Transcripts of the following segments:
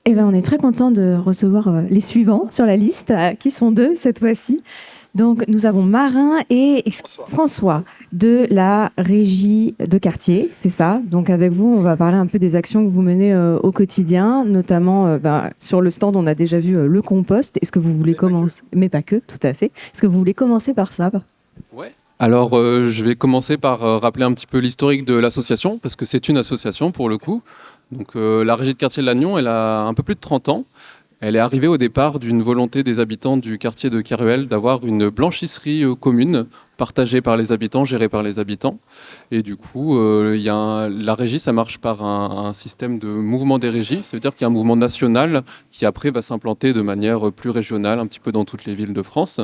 Eh ben, on est très content de recevoir les suivants sur la liste, qui sont deux cette fois-ci. Donc, nous avons Marin et François de la régie de quartier, c'est ça. Donc, avec vous, on va parler un peu des actions que vous menez au quotidien, notamment sur le stand, on a déjà vu le compost. Est-ce que vous voulez commencer? Mais pas que, tout à fait. Est-ce que vous voulez commencer par ça? Ouais. Alors, je vais commencer par rappeler un petit peu l'historique de l'association, parce que c'est une association pour le coup. Donc, la régie de quartier de Lannion, elle a un peu plus de 30 ans. Elle est arrivée au départ d'une volonté des habitants du quartier de Keruel d'avoir une blanchisserie commune, partagée par les habitants, gérée par les habitants. Et du coup, la régie, ça marche par un système de mouvement des régies. Ça veut dire qu'il y a un mouvement national qui après va s'implanter de manière plus régionale, un petit peu dans toutes les villes de France.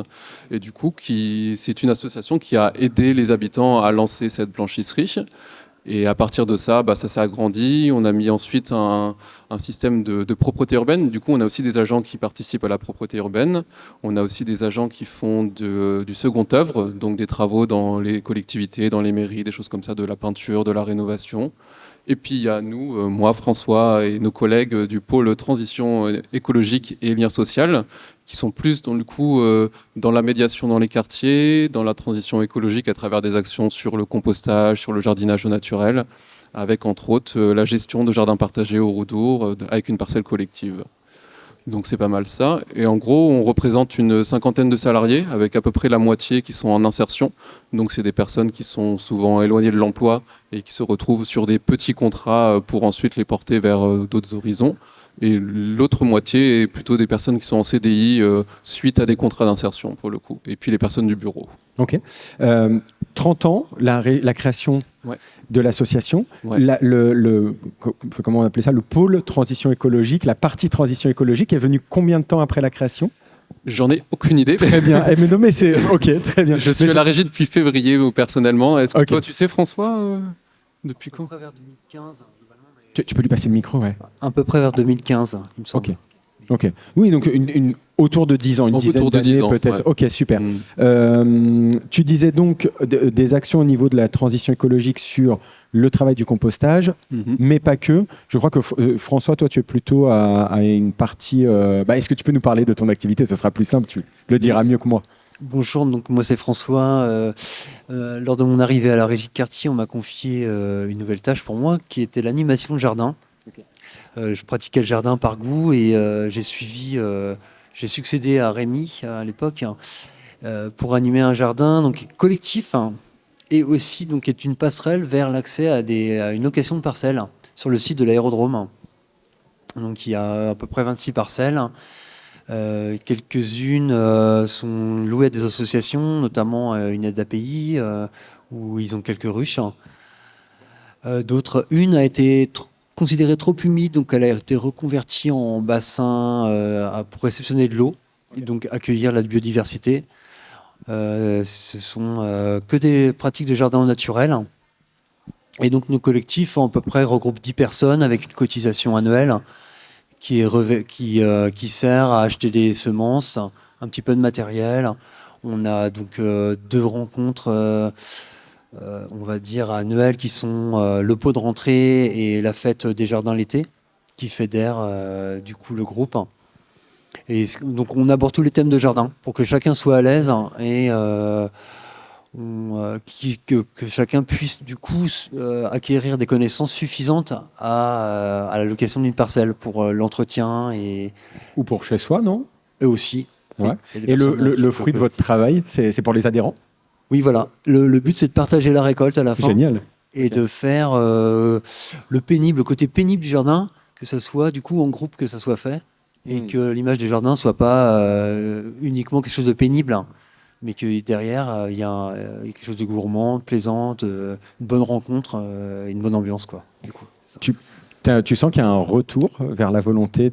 Et du coup, c'est une association qui a aidé les habitants à lancer cette blanchisserie. Et à partir de ça, ça s'est agrandi. On a mis ensuite un système de propreté urbaine. Du coup, on a aussi des agents qui participent à la propreté urbaine. On a aussi des agents qui font du second œuvre, donc des travaux dans les collectivités, dans les mairies, des choses comme ça, de la peinture, de la rénovation. Et puis il y a nous, moi, François et nos collègues du pôle transition écologique et lien social, qui sont plus dans la médiation dans les quartiers, dans la transition écologique à travers des actions sur le compostage, sur le jardinage au naturel, avec entre autres la gestion de jardins partagés au Roudour, avec une parcelle collective. Donc c'est pas mal ça. Et en gros, on représente une cinquantaine de salariés, avec à peu près la moitié qui sont en insertion. Donc c'est des personnes qui sont souvent éloignées de l'emploi et qui se retrouvent sur des petits contrats pour ensuite les porter vers d'autres horizons. Et l'autre moitié est plutôt des personnes qui sont en CDI suite à des contrats d'insertion pour le coup. Et puis les personnes du bureau. Ok. 30 ans, la création de l'association, comment on appelait ça, le pôle transition écologique, la partie transition écologique est venue combien de temps après la création? J'en ai aucune idée. Très bien. Mais non, mais c'est ok, très bien. Je suis à la régie depuis février personnellement. Est-ce que toi tu sais, François, depuis quand? Vers 2015. Tu peux lui passer le micro, ouais. À peu près vers 2015, il me semble. Ok. Oui, donc autour de 10 ans, une dizaine d'années peut-être. Ouais. Ok, super. Tu disais donc des actions au niveau de la transition écologique sur le travail du compostage, mais pas que. Je crois que François, toi, tu es plutôt à une partie... est-ce que tu peux nous parler de ton activité? Ce sera plus simple, tu le diras mieux que moi. Bonjour, donc moi c'est François. Lors de mon arrivée à la régie de quartier, on m'a confié une nouvelle tâche pour moi, qui était l'animation de jardin. Je pratiquais le jardin par goût et j'ai succédé à Rémi à l'époque pour animer un jardin donc collectif et aussi donc est une passerelle vers l'accès à une location de parcelles sur le site de l'aérodrome. Donc il y a à peu près 26 parcelles. Quelques-unes sont louées à des associations, notamment une aide API où ils ont quelques ruches. Une a été considérée trop humide, donc elle a été reconvertie en bassin pour réceptionner de l'eau et donc accueillir la biodiversité. Ce sont que des pratiques de jardin au naturel. Et donc nos collectifs à peu près regroupent 10 personnes avec une cotisation annuelle qui sert à acheter des semences, un petit peu de matériel. On a donc 2 rencontres on va dire annuelles qui sont le pot de rentrée et la fête des jardins l'été qui fédèrent du coup le groupe. Et donc on aborde tous les thèmes de jardin pour que chacun soit à l'aise et que chacun puisse du coup acquérir des connaissances suffisantes à la location d'une parcelle pour l'entretien ou pour chez soi, non? Eux aussi. Ouais. Et le fruit de votre travail, c'est pour les adhérents? Oui, voilà. Le but, c'est de partager la récolte à la fin. Génial. Et de faire le côté pénible du jardin, que ça soit du coup en groupe que ça soit fait, et que l'image du jardin soit pas uniquement quelque chose de pénible, mais que derrière il y a quelque chose de gourmand, de plaisant, une bonne rencontre, une bonne ambiance, quoi. Du coup, tu sens qu'il y a un retour vers la volonté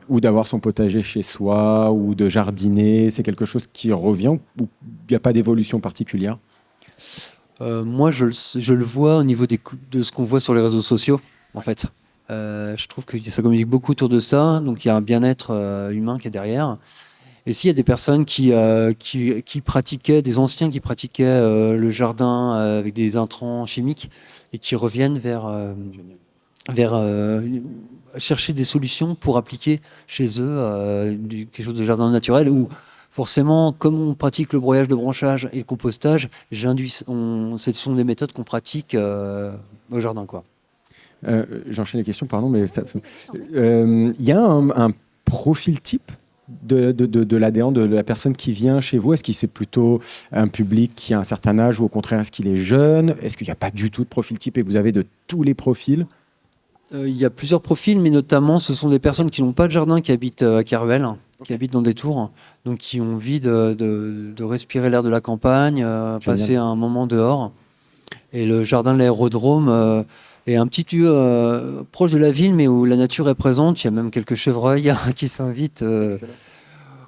ou d'avoir son potager chez soi ou de jardiner? C'est quelque chose qui revient ou il n'y a pas d'évolution particulière? Moi, je le vois au niveau de ce qu'on voit sur les réseaux sociaux, en fait. Je trouve que ça communique beaucoup autour de ça, donc il y a un bien-être humain qui est derrière. Et s'il y a des personnes qui pratiquaient, des anciens qui pratiquaient le jardin avec des intrants chimiques et qui reviennent vers chercher des solutions pour appliquer chez eux quelque chose de jardin naturel où forcément, comme on pratique le broyage de branchage et le compostage, ce sont des méthodes qu'on pratique au jardin, quoi. J'enchaîne les questions, pardon, mais il y a un profil type de l'adhérent, de la personne qui vient chez vous. Est-ce que c'est plutôt un public qui a un certain âge ou au contraire, est-ce qu'il est jeune? Est-ce qu'il n'y a pas du tout de profil type et vous avez de tous les profils? Il y a plusieurs profils, mais notamment, ce sont des personnes qui n'ont pas de jardin, qui habitent à Kervel, qui habitent dans des tours, donc qui ont envie de respirer l'air de la campagne, passer un moment dehors. Et le jardin de l'aérodrome est un petit lieu proche de la ville, mais où la nature est présente. Il y a même quelques chevreuils qui s'invitent,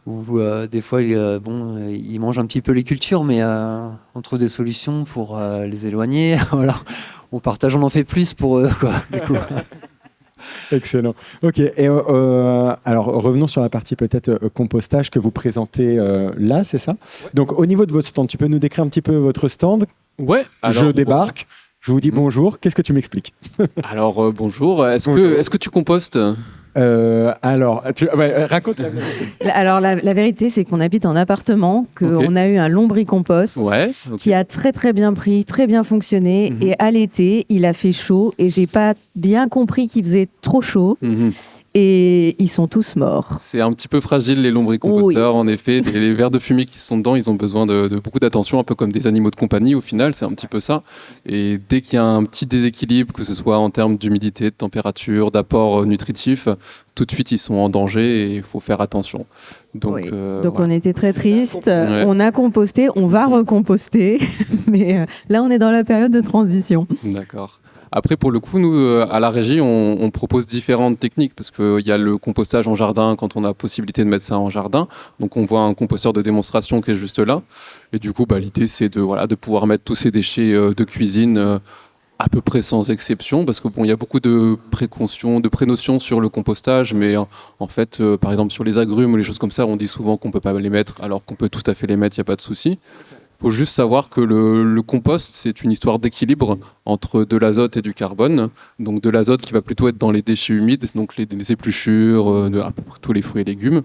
où des fois, ils mangent un petit peu les cultures, mais on trouve des solutions pour les éloigner. Voilà. On partage, on en fait plus pour eux, quoi, du coup. Excellent. Ok. Et alors revenons sur la partie peut-être compostage que vous présentez là, c'est ça? Ouais. Donc au niveau de votre stand, tu peux nous décrire un petit peu votre stand? Ouais. Alors, je débarque. Je vous dis bonjour. Qu'est-ce que tu m'expliques? Alors bonjour. Est-ce que tu compostes? Raconte la vérité. Alors, la vérité, c'est qu'on habite en appartement, qu'on a eu un lombricompost qui a très, très bien pris, très bien fonctionné. Et à l'été, il a fait chaud et j'ai pas bien compris qu'il faisait trop chaud. Et ils sont tous morts. C'est un petit peu fragile, les lombricomposteurs, en effet. Les vers de fumée qui sont dedans, ils ont besoin de beaucoup d'attention, un peu comme des animaux de compagnie, au final, c'est un petit peu ça. Et dès qu'il y a un petit déséquilibre, que ce soit en termes d'humidité, de température, d'apport nutritif, tout de suite, ils sont en danger et il faut faire attention. Donc voilà. On était très tristes. Ouais. On a composté, on va recomposter. Mais là, on est dans la période de transition. D'accord. Après, pour le coup, nous, à la régie, on propose différentes techniques parce qu'il y a le compostage en jardin quand on a possibilité de mettre ça en jardin. Donc, on voit un composteur de démonstration qui est juste là. Et du coup, l'idée, c'est de pouvoir mettre tous ces déchets de cuisine à peu près sans exception parce que il y a beaucoup de prénotions sur le compostage. Mais en fait, par exemple, sur les agrumes ou les choses comme ça, on dit souvent qu'on ne peut pas les mettre alors qu'on peut tout à fait les mettre, il n'y a pas de souci. Il faut juste savoir que le compost, c'est une histoire d'équilibre entre de l'azote et du carbone. Donc de l'azote qui va plutôt être dans les déchets humides, donc les épluchures, à peu près tous les fruits et légumes.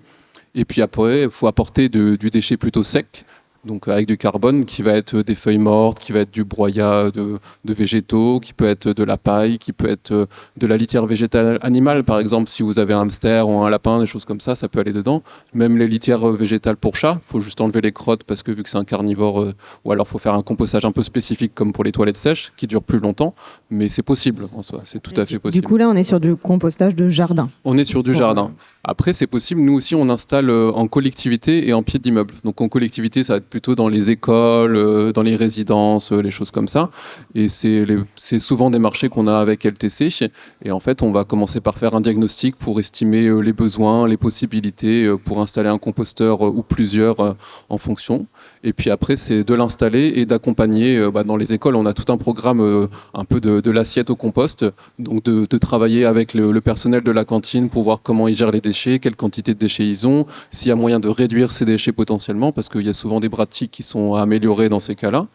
Et puis après, il faut apporter du déchet plutôt sec, donc avec du carbone qui va être des feuilles mortes, qui va être du broyat de végétaux, qui peut être de la paille, qui peut être de la litière végétale animale. Par exemple, si vous avez un hamster ou un lapin, des choses comme ça peut aller dedans. Même les litières végétales pour chat, il faut juste enlever les crottes parce que vu que c'est un carnivore, ou alors il faut faire un compostage un peu spécifique comme pour les toilettes sèches, qui dure plus longtemps, mais c'est possible en soi, c'est tout à fait possible. Du coup là, on est sur du compostage de jardin. On est sur du jardin. Après, c'est possible, nous aussi, on installe en collectivité et en pied d'immeuble. Donc en collectivité, ça va être plutôt dans les écoles, dans les résidences, les choses comme ça. Et c'est souvent des marchés qu'on a avec LTC. Et en fait, on va commencer par faire un diagnostic pour estimer les besoins, les possibilités pour installer un composteur ou plusieurs en fonction. Et puis après, c'est de l'installer et d'accompagner. Dans les écoles, on a tout un programme un peu de l'assiette au compost. Donc de travailler avec le personnel de la cantine pour voir comment ils gèrent les déchets, quelle quantité de déchets ils ont, s'il y a moyen de réduire ces déchets potentiellement, parce qu'il y a souvent des pratiques qui sont à améliorer dans ces cas-là,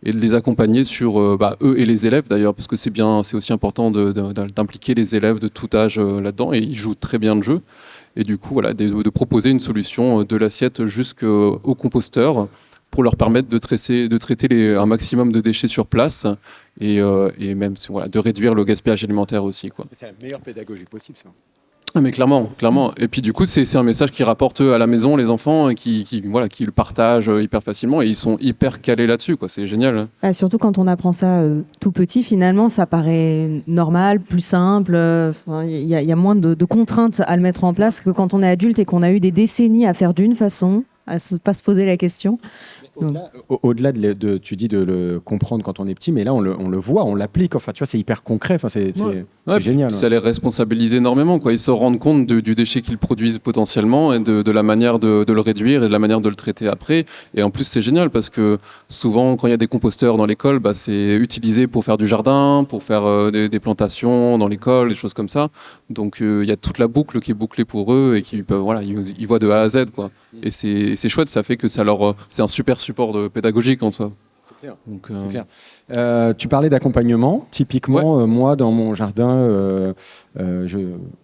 et de les accompagner sur eux et les élèves d'ailleurs, parce que c'est aussi important d'impliquer les élèves de tout âge là-dedans, et ils jouent très bien le jeu. Et du coup, voilà, de proposer une solution de l'assiette jusqu'au composteur pour leur permettre de traiter un maximum de déchets sur place et même de réduire le gaspillage alimentaire aussi, quoi. C'est la meilleure pédagogie possible, ça. Mais clairement. Et puis du coup, c'est un message qui rapporte à la maison les enfants et qui le partagent hyper facilement et ils sont hyper calés là-dessus, quoi. C'est génial. Surtout quand on apprend ça tout petit, finalement, ça paraît normal, plus simple. Il y a moins de contraintes à le mettre en place que quand on est adulte et qu'on a eu des décennies à faire d'une façon, à ne pas se poser la question. Au-delà tu dis de le comprendre quand on est petit, mais là on le voit, on l'applique. Enfin, tu vois, c'est hyper concret. Enfin, c'est génial. Ça les responsabilise énormément, quoi. Ils se rendent compte du déchet qu'ils produisent potentiellement et de la manière de le réduire et de la manière de le traiter après. Et en plus, c'est génial parce que souvent, quand il y a des composteurs dans l'école, c'est utilisé pour faire du jardin, pour faire des plantations dans l'école, des choses comme ça. Donc, il y a toute la boucle qui est bouclée pour eux et ils voient de A à Z, quoi. Et c'est chouette. Ça fait que c'est un super support pédagogique en soi. Donc, tu parlais d'accompagnement. Typiquement, moi, dans mon jardin,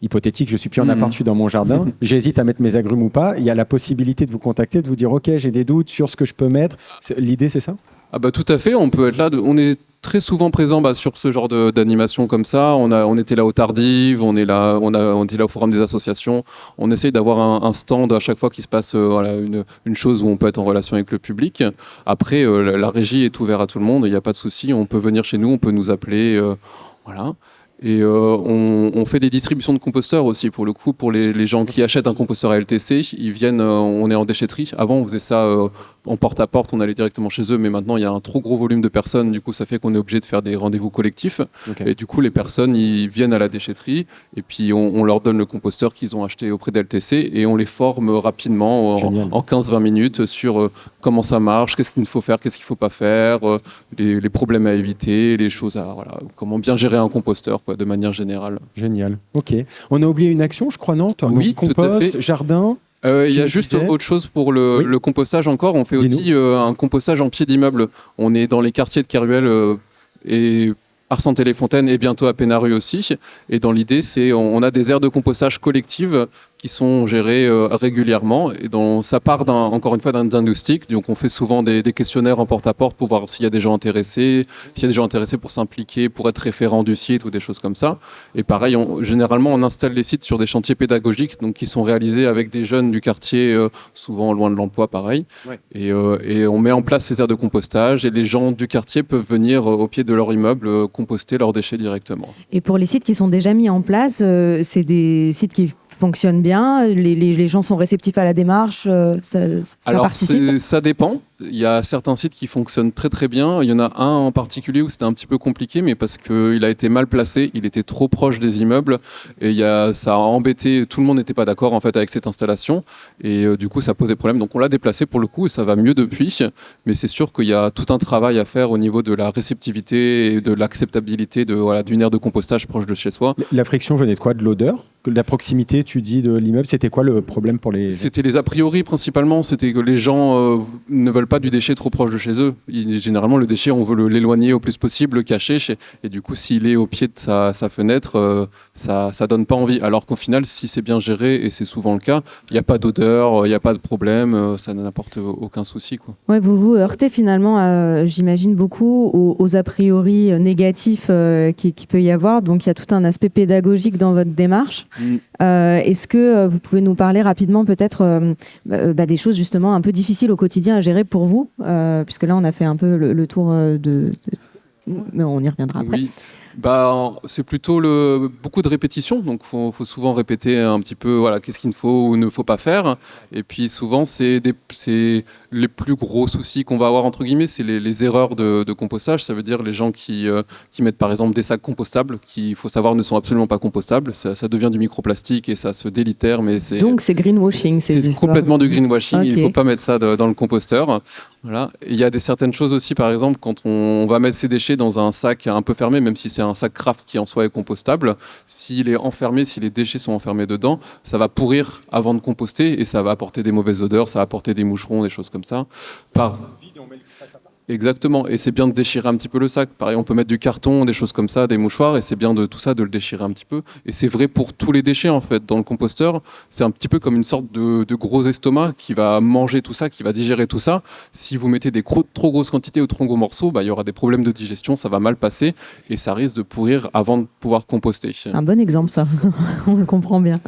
hypothétique, je suis plus en appart, je suis dans mon jardin. J'hésite à mettre mes agrumes ou pas. Il y a la possibilité de vous contacter, de vous dire, OK, j'ai des doutes sur ce que je peux mettre. L'idée, c'est ça ? Ah bah tout à fait. On peut être là. On est très souvent présent sur ce genre d'animation comme ça. On était là au Tardive, on était là au Forum des associations. On essaye d'avoir un stand à chaque fois qu'il se passe une chose où on peut être en relation avec le public. Après, la régie est ouverte à tout le monde, il n'y a pas de souci. On peut venir chez nous, on peut nous appeler. Voilà. Et on fait des distributions de composteurs aussi, pour le coup, pour les gens qui achètent un composteur à LTC, ils viennent, on est en déchetterie. Avant, on faisait ça en porte-à-porte, on allait directement chez eux, mais maintenant, il y a un trop gros volume de personnes, du coup, ça fait qu'on est obligé de faire des rendez-vous collectifs. Okay. Et du coup, les personnes, ils viennent à la déchetterie, et puis on leur donne le composteur qu'ils ont acheté auprès d'LTC, et on les forme rapidement, en 15-20 minutes, sur comment ça marche, qu'est-ce qu'il faut faire, qu'est-ce qu'il ne faut pas faire, les problèmes à éviter, les choses comment bien gérer un composteur, de manière générale. Génial. Ok. On a oublié une action, je crois, non ? Oui, compost, tout à fait. Jardin. Il y a juste autre chose pour le compostage encore. On fait aussi un compostage en pied d'immeuble. On est dans les quartiers de Keruel et Arcenté-les-Fontaines et bientôt à Pénarue aussi. Et dans l'idée, on a des aires de compostage collectives qui sont gérées régulièrement. Et ça part encore une fois d'un diagnostic. Donc on fait souvent des questionnaires en porte-à-porte pour voir s'il y a des gens intéressés, pour s'impliquer, pour être référent du site ou des choses comme ça. Et pareil, généralement on installe les sites sur des chantiers pédagogiques donc qui sont réalisés avec des jeunes du quartier, souvent loin de l'emploi, pareil. Ouais. Et on met en place ces aires de compostage et les gens du quartier peuvent venir au pied de leur immeuble composter leurs déchets directement. Et pour les sites qui sont déjà mis en place, c'est des sites qui fonctionne bien, les gens sont réceptifs à la démarche, ça participe ? Ça dépend. Il y a certains sites qui fonctionnent très très bien. Il y en a un en particulier où c'était un petit peu compliqué, mais parce qu'il a été mal placé, il était trop proche des immeubles et ça a embêté, tout le monde n'était pas d'accord en fait avec cette installation et du coup ça posait problème. Donc on l'a déplacé pour le coup et ça va mieux depuis, mais c'est sûr qu'il y a tout un travail à faire au niveau de la réceptivité et de l'acceptabilité d'une aire de compostage proche de chez soi. La friction venait de quoi ? De l'odeur ? De la proximité, tu dis, de l'immeuble, c'était quoi le problème pour les... C'était les a priori principalement, c'était que les gens ne veulent pas du déchet trop proche de chez eux. Généralement, le déchet, on veut l'éloigner au plus possible, le cacher, et du coup, s'il est au pied de sa fenêtre, ça donne pas envie. Alors qu'au final, si c'est bien géré, et c'est souvent le cas, il n'y a pas d'odeur, il n'y a pas de problème, ça n'apporte aucun souci, quoi. Ouais, vous vous heurtez finalement, j'imagine, beaucoup aux a priori négatifs qu'il peut y avoir, donc il y a tout un aspect pédagogique dans votre démarche. Est-ce que vous pouvez nous parler rapidement peut-être des choses justement un peu difficiles au quotidien à gérer pour vous, puisque là on a fait un peu le tour mais on y reviendra après. Oui. C'est plutôt beaucoup de répétitions, donc faut souvent répéter un petit peu qu'est-ce qu'il faut ou ne faut pas faire. Et puis souvent c'est les plus gros soucis qu'on va avoir entre guillemets, c'est les erreurs de compostage. Ça veut dire les gens qui mettent par exemple des sacs compostables qui, il faut savoir, ne sont absolument pas compostables. Ça devient du microplastique et ça se délitère, mais donc c'est greenwashing. C'est complètement du greenwashing. Okay. Il ne faut pas mettre ça dans le composteur. Voilà. Il y a certaines choses aussi, par exemple, quand on va mettre ses déchets dans un sac un peu fermé, même si c'est un sac craft qui en soi est compostable, s'il est enfermé, si les déchets sont enfermés dedans, ça va pourrir avant de composter et ça va apporter des mauvaises odeurs, ça va apporter des moucherons, des choses comme ça. Exactement, et c'est bien de déchirer un petit peu le sac. Pareil, on peut mettre du carton, des choses comme ça, des mouchoirs, et c'est bien de tout ça de le déchirer un petit peu. Et c'est vrai pour tous les déchets en fait. Dans le composteur, c'est un petit peu comme une sorte de gros estomac qui va manger tout ça, qui va digérer tout ça. Si vous mettez des trop grosses quantités ou trop gros morceaux, il y aura des problèmes de digestion, ça va mal passer et ça risque de pourrir avant de pouvoir composter. C'est un bon exemple ça, on le comprend bien.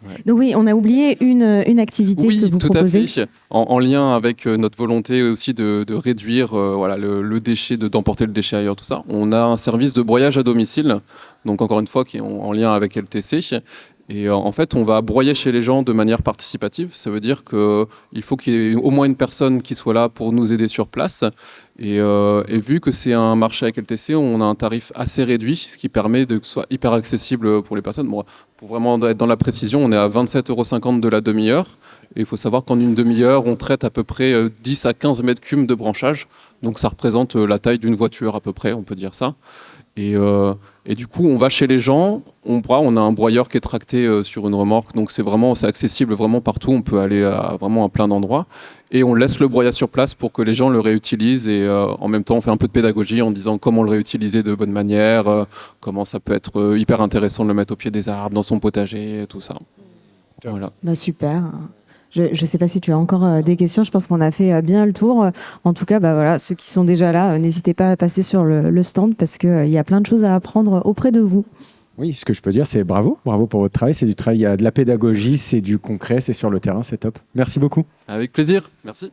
Ouais. Donc oui, on a oublié une activité que vous proposez. Oui, tout à fait. En lien avec notre volonté aussi de réduire le déchet, d'emporter le déchet ailleurs, tout ça. On a un service de broyage à domicile, donc encore une fois qui est en lien avec LTC. Et en fait, on va broyer chez les gens de manière participative. Ça veut dire qu'il faut qu'il y ait au moins une personne qui soit là pour nous aider sur place. Et vu que c'est un marché avec LTC, on a un tarif assez réduit, ce qui permet que ce soit hyper accessible pour les personnes. Bon, pour vraiment être dans la précision, on est à 27,50 € de la demi-heure. Et il faut savoir qu'en une demi-heure, on traite à peu près 10 à 15 mètres cubes de branchage. Donc ça représente la taille d'une voiture à peu près, on peut dire ça. Et Et du coup, on va chez les gens, on a un broyeur qui est tracté sur une remorque, donc c'est accessible vraiment partout, on peut aller vraiment à plein d'endroits. Et on laisse le broyat sur place pour que les gens le réutilisent. Et en même temps, on fait un peu de pédagogie en disant comment le réutiliser de bonne manière, comment ça peut être hyper intéressant de le mettre au pied des arbres, dans son potager, tout ça. Voilà. Bah super. Je ne sais pas si tu as encore des questions. Je pense qu'on a fait bien le tour. En tout cas, bah voilà, ceux qui sont déjà là, n'hésitez pas à passer sur le stand parce qu'il y a plein de choses à apprendre auprès de vous. Oui, ce que je peux dire, c'est bravo pour votre travail. C'est du travail, il y a de la pédagogie, c'est du concret, c'est sur le terrain, c'est top. Merci beaucoup. Avec plaisir, merci.